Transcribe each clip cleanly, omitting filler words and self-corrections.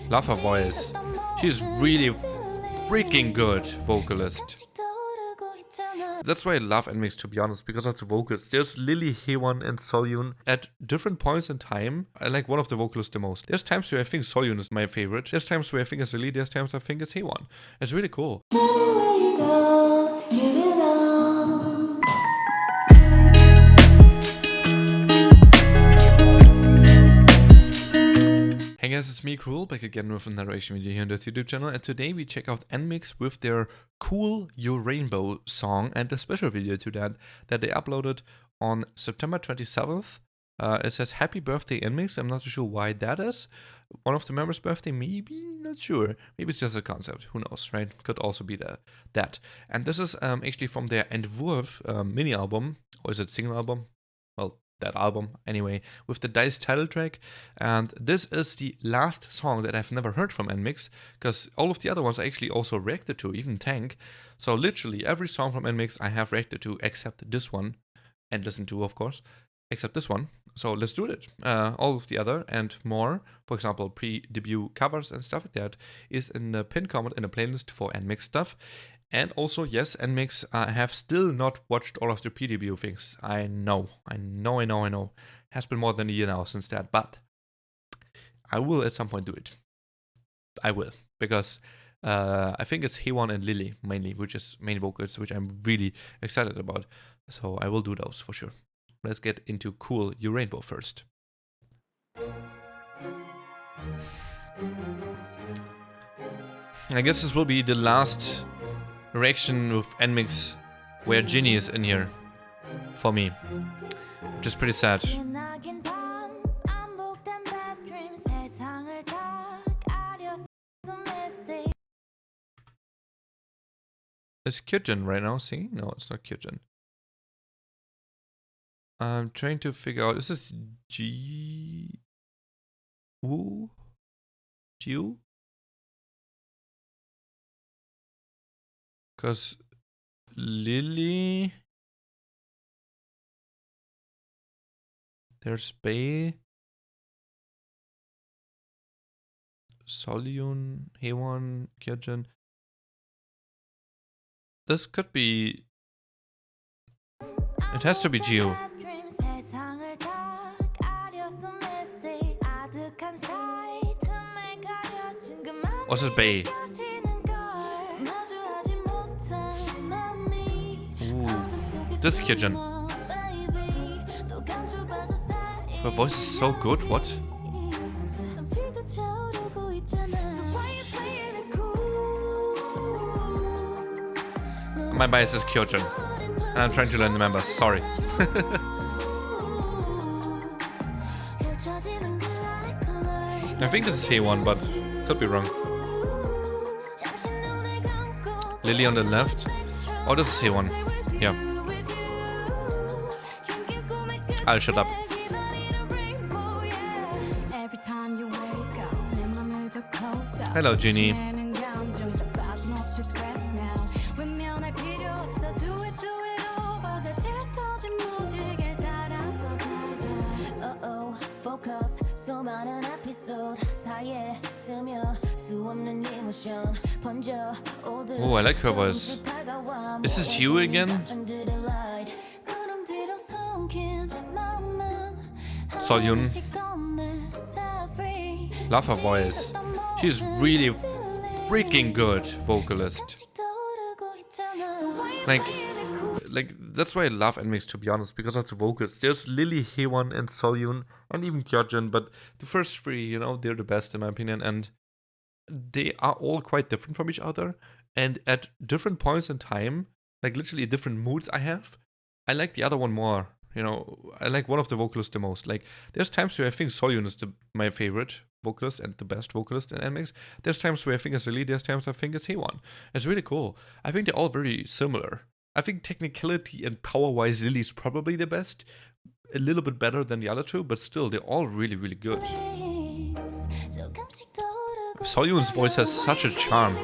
Love her voice. She's really freaking good vocalist. That's why I love NMIXX, to be honest, because of the vocals. There's Lily, Haewon, and Soyun. At different points in time, I like one of the vocalists the most. There's times where I think Soyun is my favorite. There's times where I think it's Lily. There's times I think it's Haewon. It's really cool. Hey guys, it's me, Cool, back again with a narration video here on this YouTube channel, and today we check out NMIXX with their Cool Your Rainbow song and a special video to that they uploaded on September 27th. It says Happy Birthday NMIXX. I'm not too sure why that is. One of the members' birthday, maybe? Not sure. Maybe it's just a concept. Who knows, right? Could also be that. And this is actually from their Entwurf mini album, or is it single album? Well, that album anyway, with the Dice title track. And this is the last song that I've never heard from NMIXX, because all of the other ones I actually also reacted to, even Tank. So literally every song from NMIXX I have reacted to except this one, and listened to, of course, except this one. So let's do it. All of the other and more, for example, pre-debut covers and stuff like that, is in the pinned comment in a playlist for NMIXX stuff. And also, yes, NMIXX have still not watched all of the pre-debut things. I know. Has been more than a year now since that, but I will at some point do it. I will, because I think it's Haewon and Lily mainly, which is main vocals, which I'm really excited about. So I will do those for sure. Let's get into Cool Your Rainbow first. I guess this will be the last reaction with NMIXX where Ginny is in here for me, which is pretty sad. Is Kyojin right now singing? No, it's not Kyojin. I'm trying to figure out, is this Jiu? Because Lily, there's Bae, Soyun, Haewon, Kyojin. This could be, it has to be Jiu. Or is it Bae? This is Kyojin. Her voice is so good, what? My bias is Kyojin. And I'm trying to learn the members, sorry. I think this is Haewon, but could be wrong. Lily on the left. Oh, this is Haewon. Yeah. I'll shut up. Hello, Ginny. Oh, I like her voice. Is this you again? Soyun. Love her voice. She's really freaking good vocalist. Like that's why I love NMIXX, to be honest, because of the vocals. There's Lily, Haewon, and Soyun, and even Kyojin, but the first three, you know, they're the best in my opinion, and they are all quite different from each other. And at different points in time, like literally different moods I have, I like the other one more. You know, I like one of the vocalists the most. Like, there's times where I think Soyun is my favorite vocalist and the best vocalist in NMIXX. There's times where I think it's Lily, there's times I think it's Haewon. It's really cool. I think they're all very similar. I think technicality and power-wise, Lily's probably the best. A little bit better than the other two, but still, they're all really, really good. Soyun's voice has such a charm.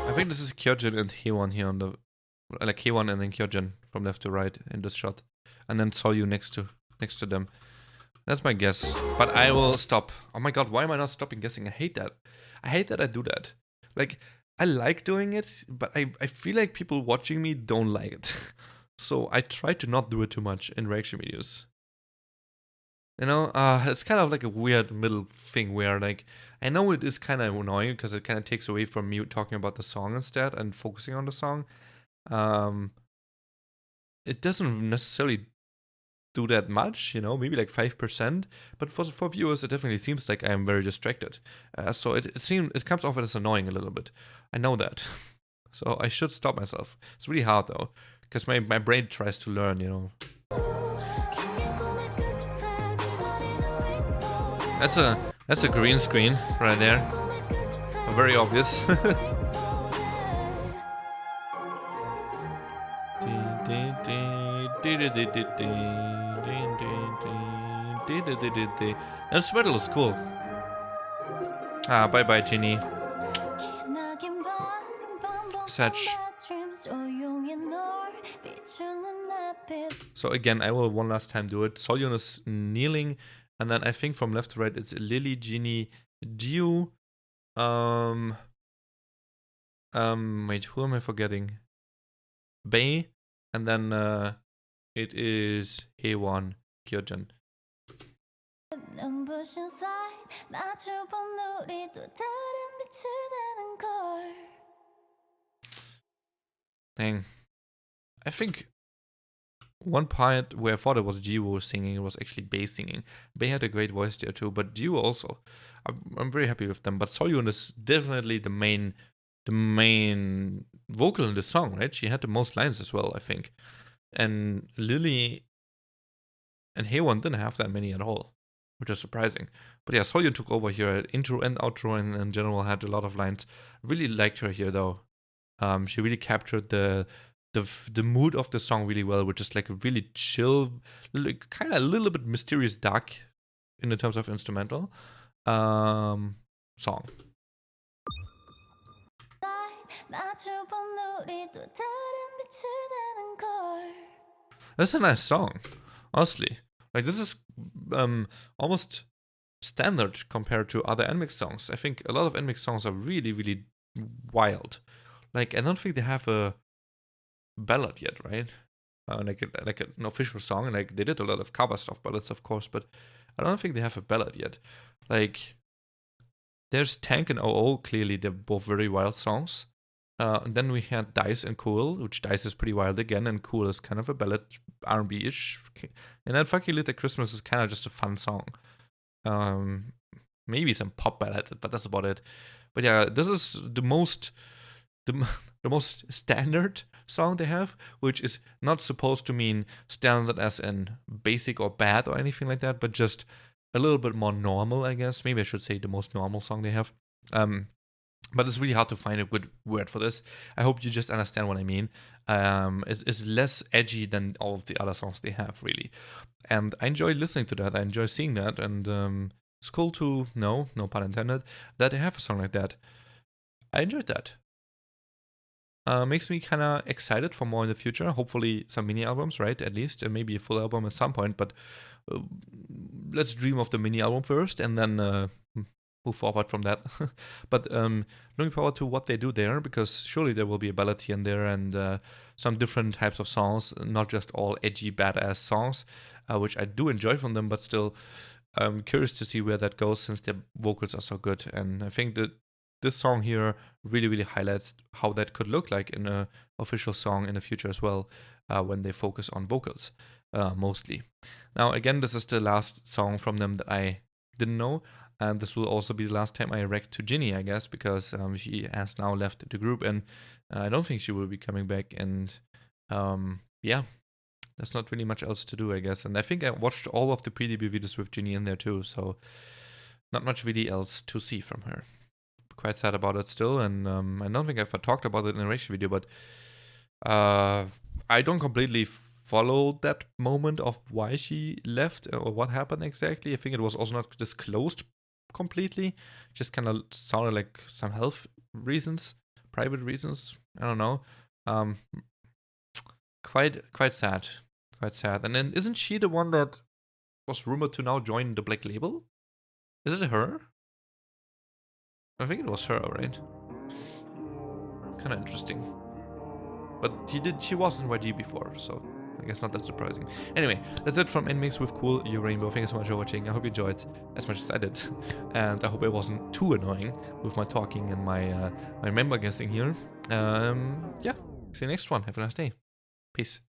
I think this is Kyojin and Hewon here on the, like Hewon and then Kyojin from left to right in this shot, and then Solyu next to them. That's my guess, but I will stop. Oh my god, why am I not stopping guessing? I hate that. I hate that I do that. Like, I like doing it, but I feel like people watching me don't like it. So I try to not do it too much in reaction videos. You know, it's kind of like a weird middle thing where, like, I know it is kind of annoying because it kind of takes away from me talking about the song instead and focusing on the song. It doesn't necessarily do that much, you know, maybe like 5%, but for viewers it definitely seems like I'm very distracted. So it comes off as annoying a little bit. I know that. So I should stop myself. It's really hard though, because my brain tries to learn, you know. That's a green screen right there. Very obvious. And Sweater looks cool. Ah, bye bye, Ginny. Satch. So again, I will one last time do it. Solyon is kneeling, and then I think from left to right it's Lily, Ginny, Jiu. Wait, who am I forgetting? Bei, and then it is Hewon, Kyojin. Dang. I think one part where I thought it was Jiwoo singing, it was actually Bei singing. Bei had a great voice there too, but Jiwoo also. I'm very happy with them. But Soyun is definitely the main vocal in the song, right? She had the most lines as well, I think. And Lily and Haewon didn't have that many at all, which is surprising. But yeah, Soyun took over here at intro and outro, and in general had a lot of lines. Really liked her here though. She really captured the mood of the song really well, which is like a really chill, kind of a little bit mysterious, dark in the terms of instrumental song. That's a nice song, honestly. Like, this is almost standard compared to other NMIXX songs. I think a lot of NMIXX songs are really, really wild. Like, I don't think they have a ballad yet, right? Like an official song. Like, they did a lot of cover stuff, ballads, of course, but I don't think they have a ballad yet. Like, there's Tank and OO. Clearly, they're both very wild songs. And then we had Dice and Cool, which Dice is pretty wild again, and Cool is kind of a ballad, R&B-ish. And then Fuck You Little Christmas is kind of just a fun song. Maybe some pop ballad, but that's about it. But yeah, this is the most standard song they have, which is not supposed to mean standard as in basic or bad or anything like that, but just a little bit more normal, I guess. Maybe I should say the most normal song they have. But it's really hard to find a good word for this. I hope you just understand what I mean. It's less edgy than all of the other songs they have, really. And I enjoy listening to that. I enjoy seeing that. And it's cool to know, no pun intended, that they have a song like that. I enjoyed that. Makes me kind of excited for more in the future. Hopefully some mini albums, right? At least, and maybe a full album at some point. But let's dream of the mini album first, and then move forward from that. But looking forward to what they do there, because surely there will be a ballad here and there, and some different types of songs, not just all edgy, badass songs, which I do enjoy from them, but still I'm curious to see where that goes, since their vocals are so good. And I think that this song here really, really highlights how that could look like in an official song in the future as well, when they focus on vocals, mostly. Now, again, this is the last song from them that I didn't know. And this will also be the last time I react to Ginny, I guess, because she has now left the group, and I don't think she will be coming back. And yeah, there's not really much else to do, I guess. And I think I watched all of the pre-debut videos with Ginny in there too, so not much really else to see from her. Quite sad about it still, and I don't think I've talked about it in a reaction video, but I don't completely follow that moment of why she left or what happened exactly. I think it was also not disclosed completely. Just kind of sounded like some health reasons, private reasons. I don't know. Quite sad. Quite sad. And then isn't she the one that was rumored to now join the Black Label? Is it her? I think it was her, right? Kind of interesting. But she was in YG before, so I guess not that surprising. Anyway, that's it from NMIXX with Cool You Rainbow. Thank you so much for watching. I hope you enjoyed as much as I did. And I hope it wasn't too annoying with my talking and my member guessing here. Yeah, see you next one. Have a nice day. Peace.